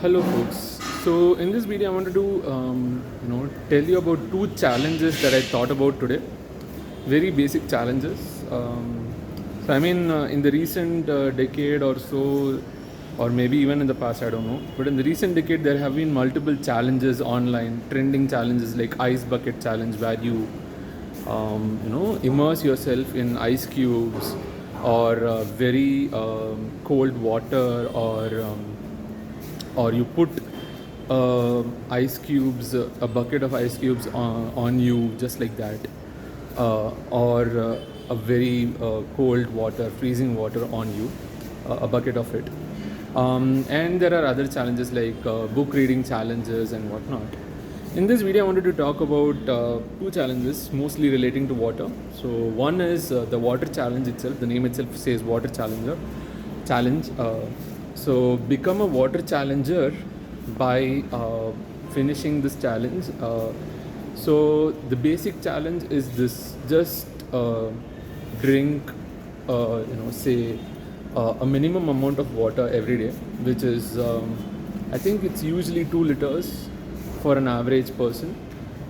Hello folks. So in this video I wanted to tell you about two challenges that I thought about today. Very basic challenges. In the recent decade or so, or maybe even in the past, I don't know. But in the recent decade, there have been multiple challenges online, trending challenges like ice bucket challenge, where you immerse yourself in ice cubes or very cold water, or you put ice cubes, a bucket of ice cubes on you just like that, or a very cold water, freezing water on you, a bucket of it. And there are other challenges like book reading challenges and whatnot. In this video, I wanted to talk about two challenges, mostly relating to water. So one is the water challenge itself. The name itself says water challenge. So become a water challenger by finishing this challenge. So the basic challenge is this: just drink, say a minimum amount of water every day, which is I think it's usually 2 liters for an average person,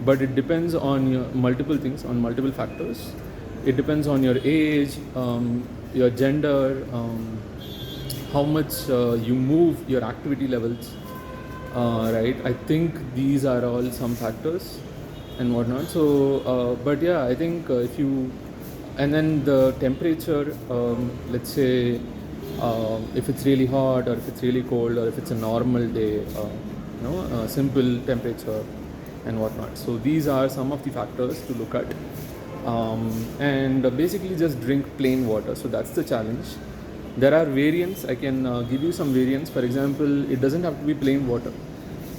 but it depends on multiple things, on multiple factors. It depends on your age, your gender, how much you move, your activity levels, right? I think these are all some factors and whatnot. So, but yeah, I think if you, and then the temperature, let's say if it's really hot or if it's really cold or if it's a normal day, simple temperature and whatnot. So these are some of the factors to look at, and basically just drink plain water. So that's the challenge. There are variants. I can give you some variants. For example, it doesn't have to be plain water.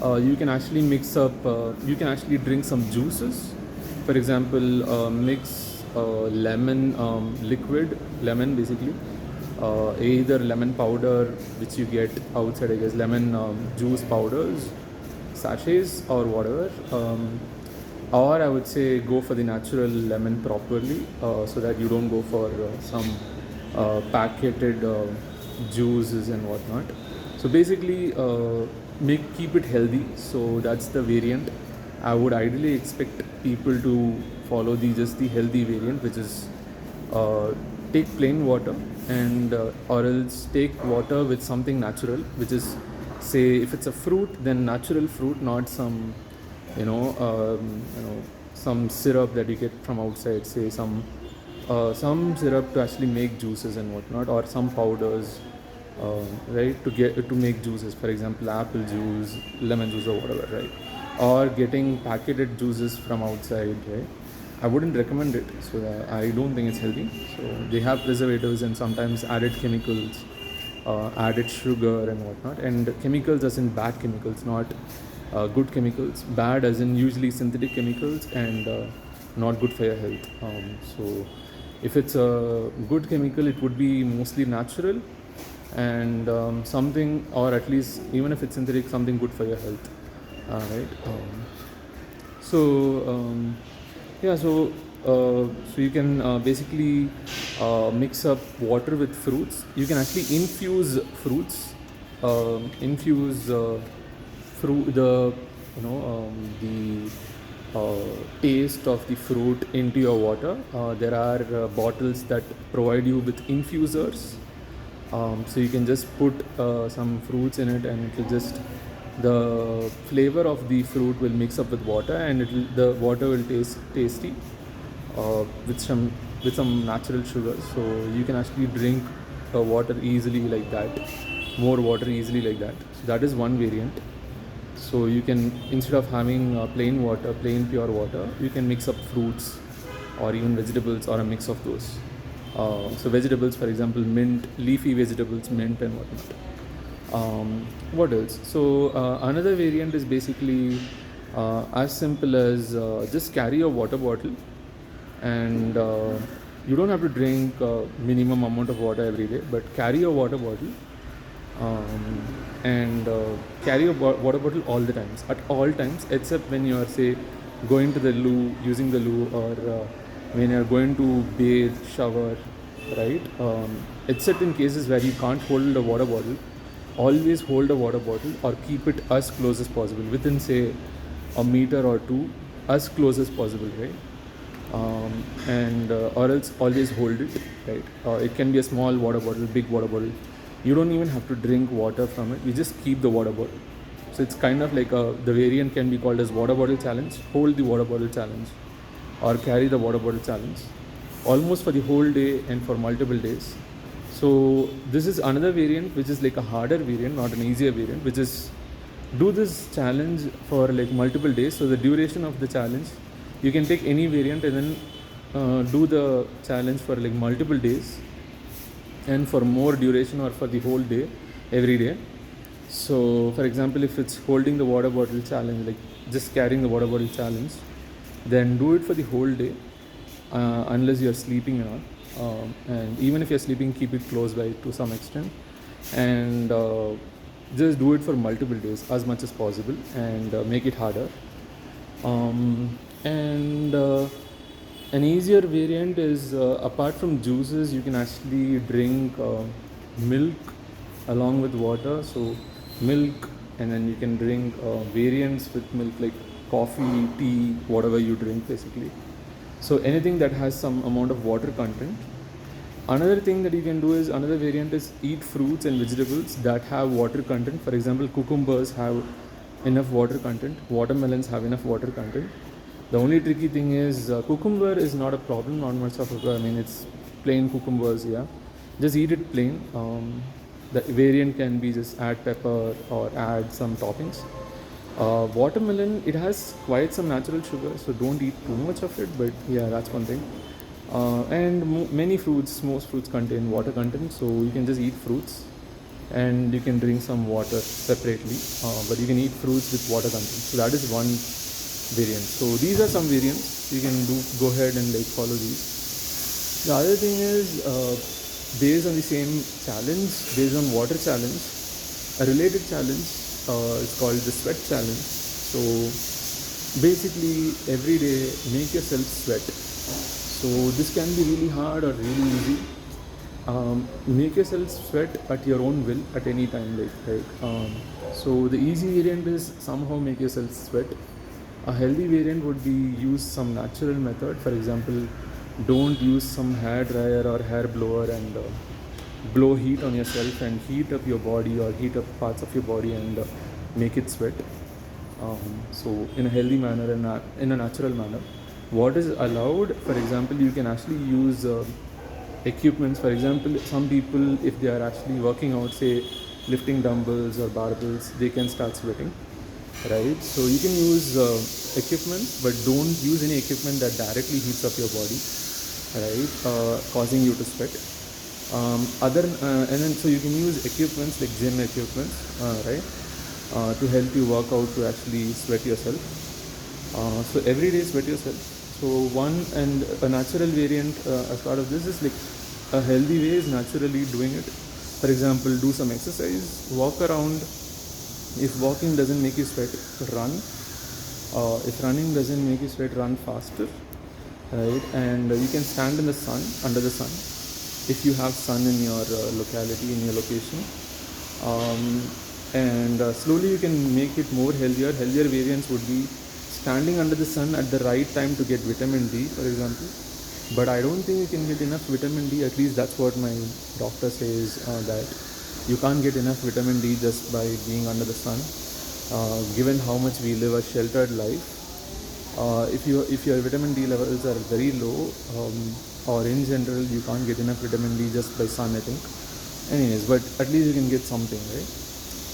You can actually mix up, you can actually drink some juices. For example, mix lemon liquid, lemon basically, either lemon powder, which you get outside, I guess, lemon juice powders, sachets or whatever, or I would say go for the natural lemon properly, so that you don't go for some packaged juices and whatnot. So basically keep it healthy. So that's the variant. I would ideally expect people to follow the healthy variant, which is take plain water, and or else take water with something natural, which is, say, if it's a fruit, then natural fruit, not some some syrup that you get from outside, say some syrup to actually make juices and whatnot, or some powders, right, to make juices. For example, apple juice, lemon juice, or whatever, right? Or getting packaged juices from outside, right? I wouldn't recommend it. So I don't think it's healthy. So they have preservatives and sometimes added chemicals, added sugar and whatnot. And chemicals as in bad chemicals, not good chemicals. Bad as in usually synthetic chemicals, and not good for your health. So if it's a good chemical, it would be mostly natural, and something, or at least even if it's synthetic, something good for your health, right? So you can basically mix up water with fruits. You can actually infuse fruits, infuse fruit, the taste of the fruit into your water. There are bottles that provide you with infusers, so you can just put some fruits in it, and it will just, the flavor of the fruit will mix up with water, and the water will taste tasty, with some natural sugars. So you can actually drink water easily like that, more water easily like that. So that is one variant. So you can, instead of having plain pure water, you can mix up fruits or even vegetables, or a mix of those. So vegetables, for example, mint, leafy vegetables, mint and whatnot. What else? So another variant is basically as simple as just carry a water bottle, and you don't have to drink minimum amount of water every day, but carry a water bottle, and carry a water bottle all the times, at all times, except when you are, say, going to the loo, using the loo, or when you are going to bathe, shower, right? Except in cases where you can't hold a water bottle, always hold a water bottle or keep it as close as possible, within say a meter or two, as close as possible, right? And or else always hold it, right? It can be a small water bottle, big water bottle. You don't even have to drink water from it. You just keep the water bottle. So it's kind of like the variant can be called as water bottle challenge. Hold the water bottle challenge, or carry the water bottle challenge, almost for the whole day and for multiple days. So this is another variant which is like a harder variant, not an easier variant, which is do this challenge for like multiple days. So the duration of the challenge, you can take any variant and then do the challenge for like multiple days and for more duration or for the whole day, every day. So for example, if it's holding the water bottle challenge, like just carrying the water bottle challenge, then do it for the whole day, unless you're sleeping or not. And even if you're sleeping, keep it close by to some extent, and just do it for multiple days as much as possible, and make it harder. And an easier variant is, apart from juices, you can actually drink milk along with water. So milk, and then you can drink variants with milk like coffee, tea, whatever you drink basically. So anything that has some amount of water content. Another thing that you can do is, another variant is eat fruits and vegetables that have water content. For example, cucumbers have enough water content, watermelons have enough water content. The only tricky thing is cucumber is not a problem, not much of a, I mean, it's plain cucumbers, yeah. Just eat it plain. The variant can be just add pepper or add some toppings. Watermelon, it has quite some natural sugar, so don't eat too much of it, but yeah, that's one thing. And many fruits, most fruits contain water content, so you can just eat fruits and you can drink some water separately, but you can eat fruits with water content. So that is one variant. So these are some variants you can go ahead and like follow these. The other thing is, based on the same challenge, based on water challenge, a related challenge is called the sweat challenge. So basically every day make yourself sweat. So this can be really hard or really easy. Make yourself sweat at your own will at any time, so the easy variant is somehow make yourself sweat. A healthy variant would be use some natural method. For example, don't use some hair dryer or hair blower and blow heat on yourself and heat up your body or heat up parts of your body and make it sweat. So in a healthy manner and in a natural manner. What is allowed, for example, you can actually use equipments. For example, some people, if they are actually working out, say lifting dumbbells or barbells, they can start sweating, right? So you can use equipment, but don't use any equipment that directly heats up your body, right? Causing you to sweat. And then so you can use equipments like gym equipment, right? To help you work out, to actually sweat yourself. So every day sweat yourself. So one, and a natural variant as part of this is like a healthy way is naturally doing it. For example, do some exercise, walk around. If walking doesn't make you sweat, run. If running doesn't make you sweat, run faster, right? And you can stand in the sun, under the sun, if you have sun in your locality, in your location. And slowly you can make it more healthier. Healthier variants would be standing under the sun at the right time to get vitamin D, for example. But I don't think you can get enough vitamin D. At least that's what my doctor says, that you can't get enough vitamin D just by being under the sun. Given how much we live a sheltered life, if your vitamin D levels are very low, or in general you can't get enough vitamin D just by sun, I think. Anyways, but at least you can get something, right?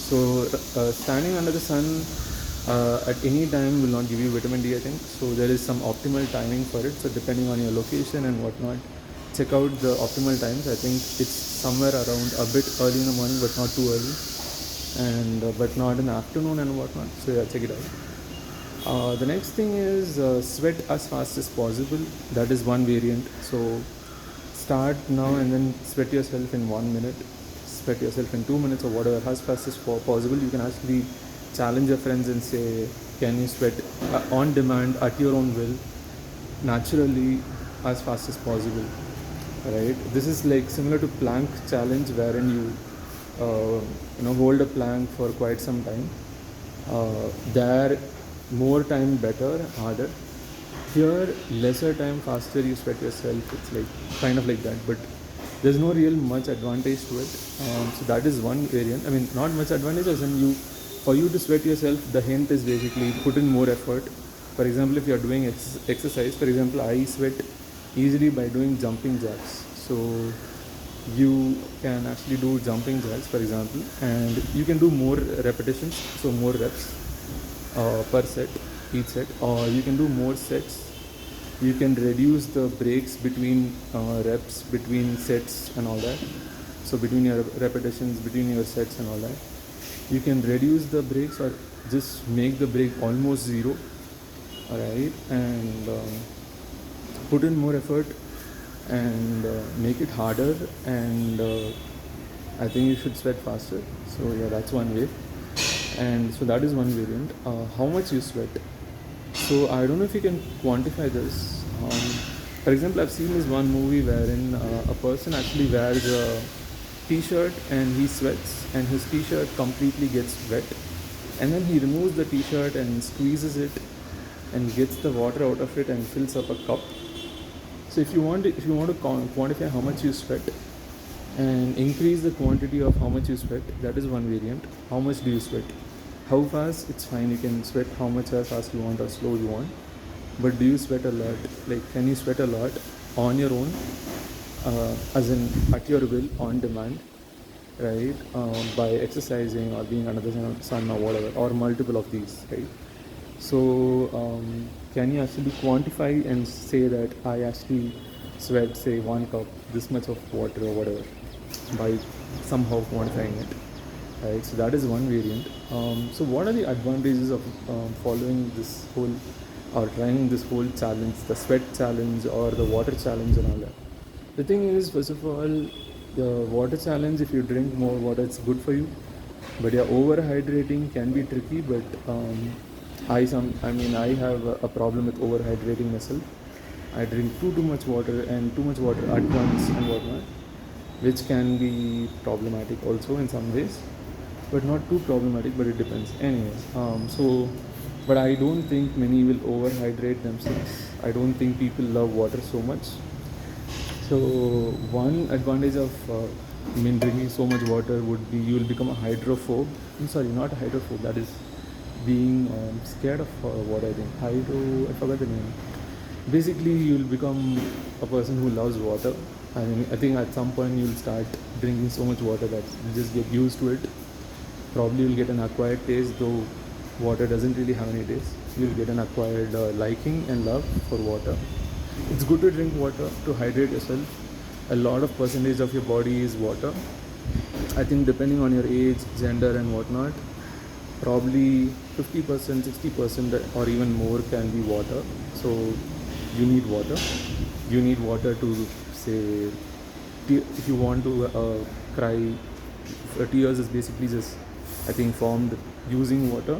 So standing under the sun at any time will not give you vitamin D, I think. So there is some optimal timing for it. So depending on your location and whatnot, check out the optimal times. I think it's somewhere around a bit early in the morning, but not too early, and but not in the afternoon and whatnot. So yeah, check it out. The next thing is sweat as fast as possible. That is one variant. So start now and then sweat yourself in 1 minute, sweat yourself in 2 minutes or whatever, as fast as possible. You can actually challenge your friends and say, can you sweat on demand at your own will, naturally, as fast as possible, right? This is like similar to plank challenge, wherein you hold a plank for quite some time. There, more time better, harder. Here, lesser time, faster you sweat yourself. It's like kind of like that, but there's no real much advantage to it. So that is one variant. I mean, not much advantage as in for you to sweat yourself. The hint is basically put in more effort. For example, if you are doing exercise, for example, I sweat easily by doing jumping jacks. So you can actually do jumping jacks, for example, and you can do more repetitions, so more reps per set, each set, or you can do more sets. You can reduce the breaks between reps, between sets and all that. So between your repetitions, between your sets and all that, you can reduce the breaks or just make the break almost zero. Alright, and put in more effort and make it harder, and I think you should sweat faster. So yeah, that's one way. And so that is one variant. How much you sweat? So I don't know if you can quantify this. For example, I've seen this one movie wherein a person actually wears a t-shirt and he sweats, and his t-shirt completely gets wet, and then he removes the t-shirt and squeezes it and gets the water out of it and fills up a cup. So if you want to quantify how much you sweat and increase the quantity of how much you sweat, that is one variant. How much do you sweat? How fast? It's fine. You can sweat how much as fast you want or slow you want. But do you sweat a lot? Like, can you sweat a lot on your own, as in at your will, on demand, right? By exercising or being under the sun or whatever, or multiple of these, right? So can you actually quantify and say that I actually sweat, say, 1 cup, this much of water or whatever, by somehow quantifying it, right? So that is one variant. So what are the advantages of following this whole or trying this whole challenge, the sweat challenge or the water challenge and all that? The thing is, first of all, the water challenge, if you drink more water, it's good for you. But yeah, overhydrating can be tricky. But I have a problem with overhydrating myself. I drink too much water and too much water at once and whatnot, which can be problematic also in some ways, but not too problematic. But it depends. Anyways, but I don't think many will overhydrate themselves. I don't think people love water so much. So one advantage of drinking so much water would be you will become a hydrophobe. I'm sorry, not a hydrophobe. That is being scared of water. I think I forgot the name. Basically, you will become a person who loves water. I think at some point you will start drinking so much water that you just get used to it. Probably you'll get an acquired taste, though water doesn't really have any taste. You'll get an acquired liking and love for water. It's good to drink water to hydrate yourself. A lot of percentage of your body is water. I think depending on your age, gender and whatnot, probably 50%, 60% or even more can be water. So you need water. You need water to, say, if you want to cry, tears is basically just, I think, formed using water.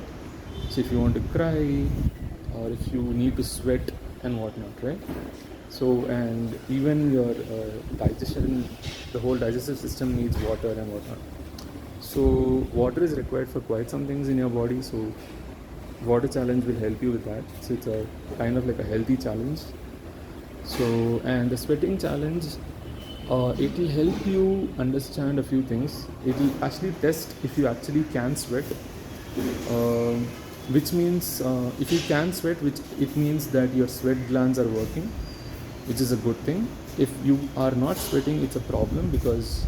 So if you want to cry or if you need to sweat and whatnot, right? So, and even your digestion, the whole digestive system needs water and whatnot. So water is required for quite some things in your body. So water challenge will help you with that. So it's a kind of like a healthy challenge. So, and the sweating challenge, it will help you understand a few things. It will actually test if you actually can sweat, which means if you can sweat, which it means that your sweat glands are working, which is a good thing. If you are not sweating, it's a problem, because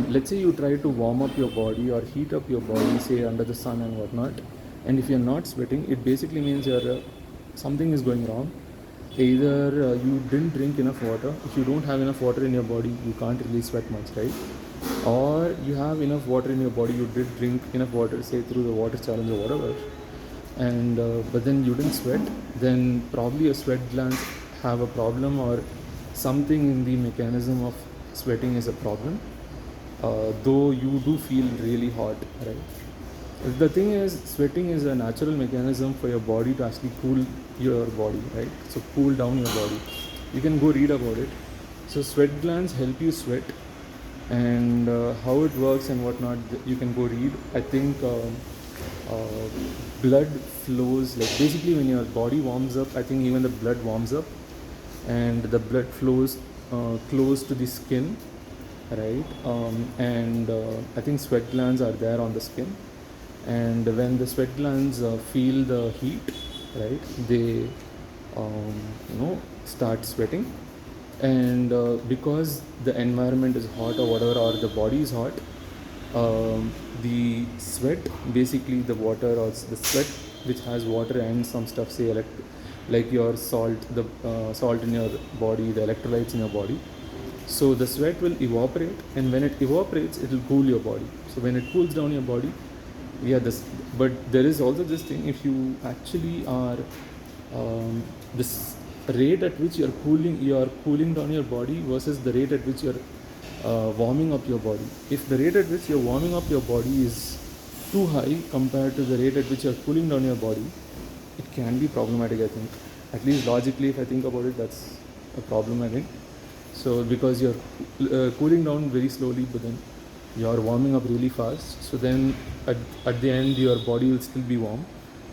let's say you try to warm up your body or heat up your body, say under the sun and whatnot, and if you're not sweating, it basically means something is going wrong. Either you didn't drink enough water. If you don't have enough water in your body, you can't really sweat much, right? Or you have enough water in your body, you did drink enough water, say through the water challenge or whatever, and but then you didn't sweat, then probably your sweat glands have a problem, or something in the mechanism of sweating is a problem, though you do feel really hot, right? The thing is, sweating is a natural mechanism for your body to actually cool your body, right? So cool down your body. You can go read about it. So sweat glands help you sweat, And how it works and whatnot, you can go read. I think uh, blood flows, like basically when your body warms up, I think even the blood warms up, and the blood flows close to the skin, right? And I think sweat glands are there on the skin, and when the sweat glands feel the heat, right, they um, start sweating. And because the environment is hot or whatever, or the body is hot, the sweat, basically the water or the sweat which has water and some stuff, say like your salt, the salt in your body, the electrolytes in your body, so the sweat will evaporate, and when it evaporates, it will cool your body. So when it cools down your body, yeah, this. But there is also this thing: if you actually are this rate at which you are cooling down your body versus the rate at which you're warming up your body. If the rate at which you're warming up your body is too high compared to the rate at which you're cooling down your body, it can be problematic, I think. At least logically, if I think about it, that's a problem, I think. So because you're cooling down very slowly, but then you're warming up really fast, so then at the end your body will still be warm.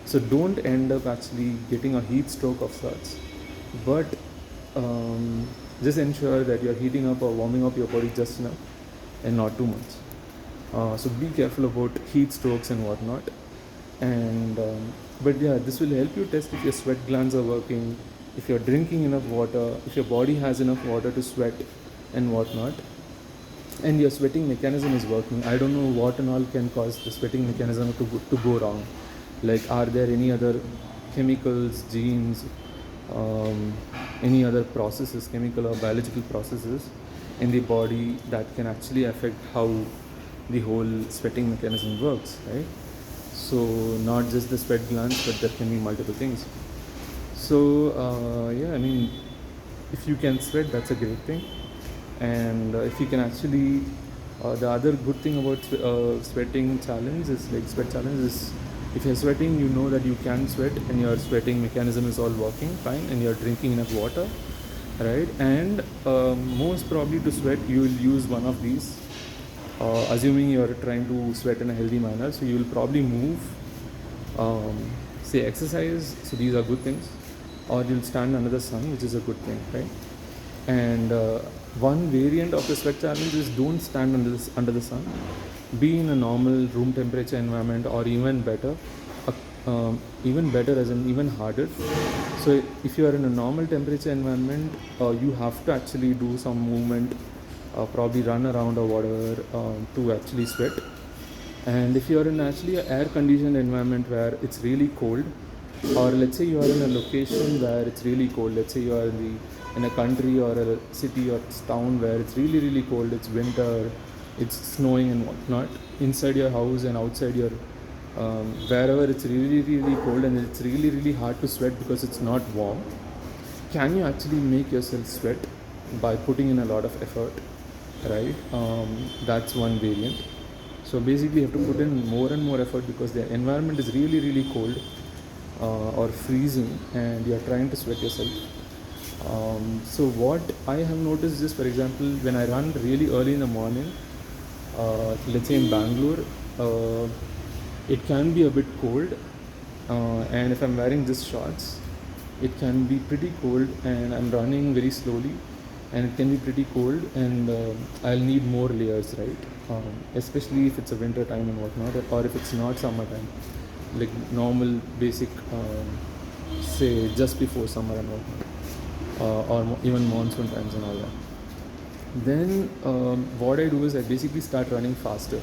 So don't end up actually getting a heat stroke of sorts, but just ensure that you're heating up or warming up your body just enough and not too much. So be careful about heat strokes and whatnot. And but yeah, this will help you test if your sweat glands are working, if you're drinking enough water, if your body has enough water to sweat and whatnot, and your sweating mechanism is working. I don't know what and all can cause the sweating mechanism to go wrong. Like, are there any other chemicals, genes, um, any other processes, chemical or biological processes in the body that can actually affect how the whole sweating mechanism works, right? So not just the sweat glands, but there can be multiple things. So yeah, I mean, if you can sweat, that's a great thing. And if you can actually, the other good thing about sweating challenge is, like, sweat challenge is, if you're sweating, you know that you can sweat and your sweating mechanism is all working fine and you're drinking enough water, right? And most probably to sweat, you will use one of these, assuming you're trying to sweat in a healthy manner. So you will probably move, say exercise, so these are good things, or you'll stand under the sun, which is a good thing, right? And one variant of the sweat challenge is, don't stand under the sun, be in a normal room temperature environment, or even better as in even harder. So if you are in a normal temperature environment, you have to actually do some movement, probably run around or whatever, to actually sweat. And if you are in actually an air conditioned environment where it's really cold, or let's say you are in a location where it's really cold, let's say you are in a country or a city or town where it's really really cold, it's winter, it's snowing and whatnot, inside your house and outside your wherever it's really really cold and it's really really hard to sweat because it's not warm, can you actually make yourself sweat by putting in a lot of effort, right? That's one variant. So basically you have to put in more and more effort because the environment is really really cold, or freezing, and you're trying to sweat yourself. So what I have noticed is, for example, when I run really early in the morning, let's say in Bangalore, it can be a bit cold, and if I'm wearing just shorts, it can be pretty cold, and I'm running very slowly, and it can be pretty cold, and I'll need more layers, right? Especially if it's a winter time and whatnot, or if it's not summertime, like normal basic, say just before summer and whatnot, or even monsoon times and all that. Then what I do is I basically start running faster.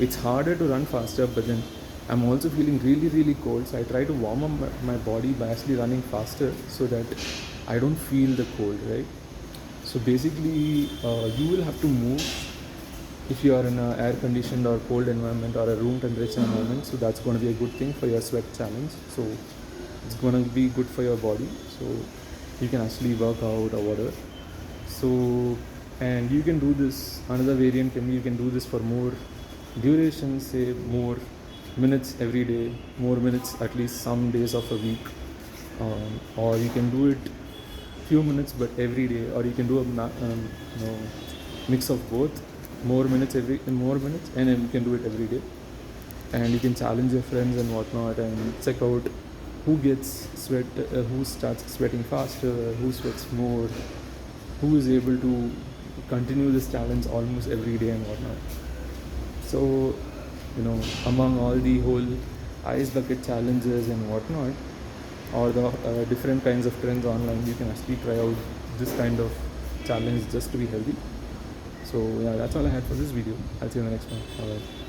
It's harder to run faster, but then I'm also feeling really really cold, so I try to warm up my body by actually running faster so that I don't feel the cold, right? So basically you will have to move if you are in an air conditioned or cold environment or a room temperature environment. So that's going to be a good thing for your sweat challenge. So it's going to be good for your body, so you can actually work out or whatever. So, and you can do this, another variant can be, you can do this for more duration, say more minutes every day, more minutes at least some days of a week, or you can do it few minutes but every day, or you can do a mix of both. more minutes, and then you can do it every day. And you can challenge your friends and whatnot, and check out who starts sweating faster, who sweats more, who is able to continue this challenge almost every day and whatnot. So, among all the whole ice bucket challenges and whatnot, or the different kinds of trends online, you can actually try out this kind of challenge just to be healthy. So yeah, that's all I had for this video. I'll see you in the next one. Bye.